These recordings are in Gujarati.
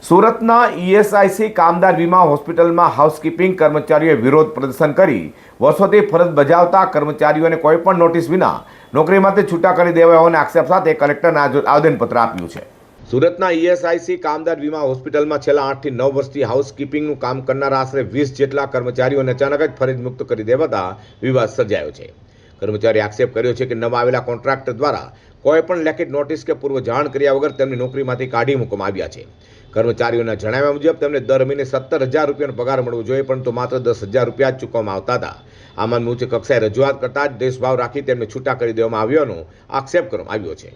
સુરતના ઈએસઆઈસી કામદાર વીમા હોસ્પિટલમાં હાઉસકીપિંગ કર્મચારીઓએ વિરોધ પ્રદર્શન કરી વર્ષોથી ફરજ બજાવતા કર્મચારીઓને કોઈપણ નોટિસ વિના નોકરીમાંથી છૂટા કરી દેવાયા હોવાના આક્ષેપ સાથે કલેક્ટરને આવેદનપત્ર આપ્યું છે। સુરતના ઈએસઆઈસી કામદાર વીમા હોસ્પિટલમાં છેલ્લા 8 થી 9 વર્ષથી હાઉસકીપિંગનું કામ કરનાર આશરે 20 જેટલા કર્મચારીઓને અચાનક જ ફરજ મુક્ત કરી દેવાતા વિવાદ સર્જાયો છે। કર્મચારીએ આક્ષેપ કર્યો છે કે નવા આવેલા કોન્ટ્રાક્ટર દ્વારા કોઈપણ લેખિત નોટિસ કે પૂર્વ જાણ કર્યા વગર તેમની નોકરીમાંથી કાઢી મૂકવામાં આવ્યા છે। કર્મચારીઓના જણાવ્યા મુજબ તેમને દર મહિને 17,000 રૂપિયાનો પગાર મળવો જોઈએ, પરંતુ માત્ર 10,000 રૂપિયા જ ચૂકવવામાં આવતા હતા। આ મામલે ઉચ્ચ કક્ષાએ રજૂઆત કરતા જ દેશભાવ રાખી તેમને છૂટા કરી દેવામાં આવ્યાનો આક્ષેપ કરવામાં આવ્યો છે।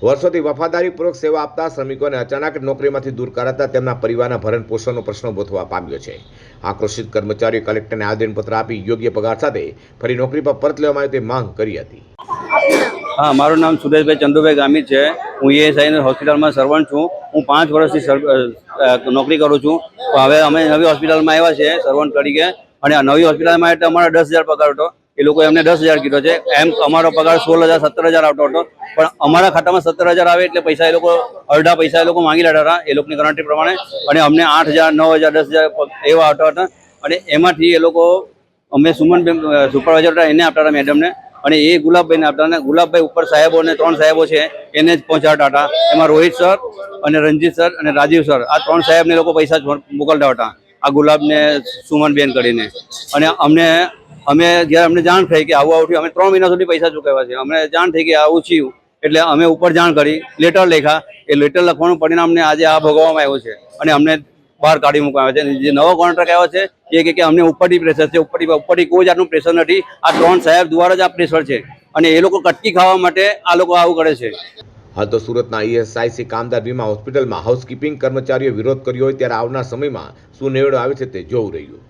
વર્ષોથી વફાદારીપૂર્વક સેવા આપતા શ્રમિકોને અચાનક નોકરીમાંથી દૂર કરાતા તેમના પરિવારના ભરણ પોષણનો પ્રશ્ન ઊભો થવા પામ્યો છે। આક્રોશિત કર્મચારીઓએ કલેક્ટરને આવેદનપત્ર આપી યોગ્ય પગાર સાથે ફરી નોકરી પર પરત લેવામાં આવે તે માંગ કરી હતી। हाँ, मारू नाम सुरेशभाई चंदुभाई गामित है। हूँ ईएसआई होस्पिटल में सर्वंट छूँ। हूँ 5 वर्षथी नौकरी करूँ छूँ। हवे अमे नवी होस्पिटल में आव्या छे सर्वंट तरीके अने नवी होस्पिटल में एटले अमारे 10,000 पगार हतो। ए लोकोए अमने 10,000 कीधो छे। एम अमारो पगार 16,000 17,000 आवतो हतो, पण अमारा खातामां 17,000 आवे एटले पैसा ए लोको अर्धा पैसा ए लोको मांगी लेता हता ए लोकोनी गणतरी प्रमाणे, अने अमने 8,000 9,000 10,000 एवा आवता हता। अने एमांथी ए लोको अमे सुमनबेन सुपरवाइजर हता एने आपता हता मेडમને, અને એ ગુલાબભાઈને આપતા અને ગુલાબભાઈ ઉપર સાહેબોને 3 સાહેબો છે એને જ પહોંચાડતા હતા। એમાં રોહિત સર અને રંજીત સર અને રાજીવ સર આ 3 સાહેબને લોકો પૈસા મોકલતા હતા, આ ગુલાબને સુમનબેન કરીને। અને અમે જ્યારે અમને જાણ થઈ કે આવું થયું, અમે 3 મહિના સુધી પૈસા ચૂકવ્યા છે। અમને જાણ થઈ કે આવું થયું એટલે અમે ઉપર જાણ કરી, લેટર લખ્યા। એ લેટર લખવાનું પરિણામને આજે આ ભોગવવામાં આવ્યું છે અને અમને બહાર કાઢી મૂકવામાં આવે છે। જે નવો કોન્ટ્રાક્ટ આવ્યો છે એ કે અમને ઉપરથી પ્રેશર છે, ઉપરથી કોઈ જાતનું પ્રેશર નથી। આ 3 સાહેબ દ્વારા જ આ પ્રેશર છે અને એ લોકો કટકી ખાવા માટે આ લોકો આવું કરે છે। હાલ તો સુરતના ઈએસઆઈસી કામદાર વીમા હોસ્પિટલમાં હાઉસકીપિંગ કર્મચારીઓએ વિરોધ કર્યો હોય ત્યારે આવનાર સમયમાં શું નિવેડો આવે છે તે જોવું રહ્યું।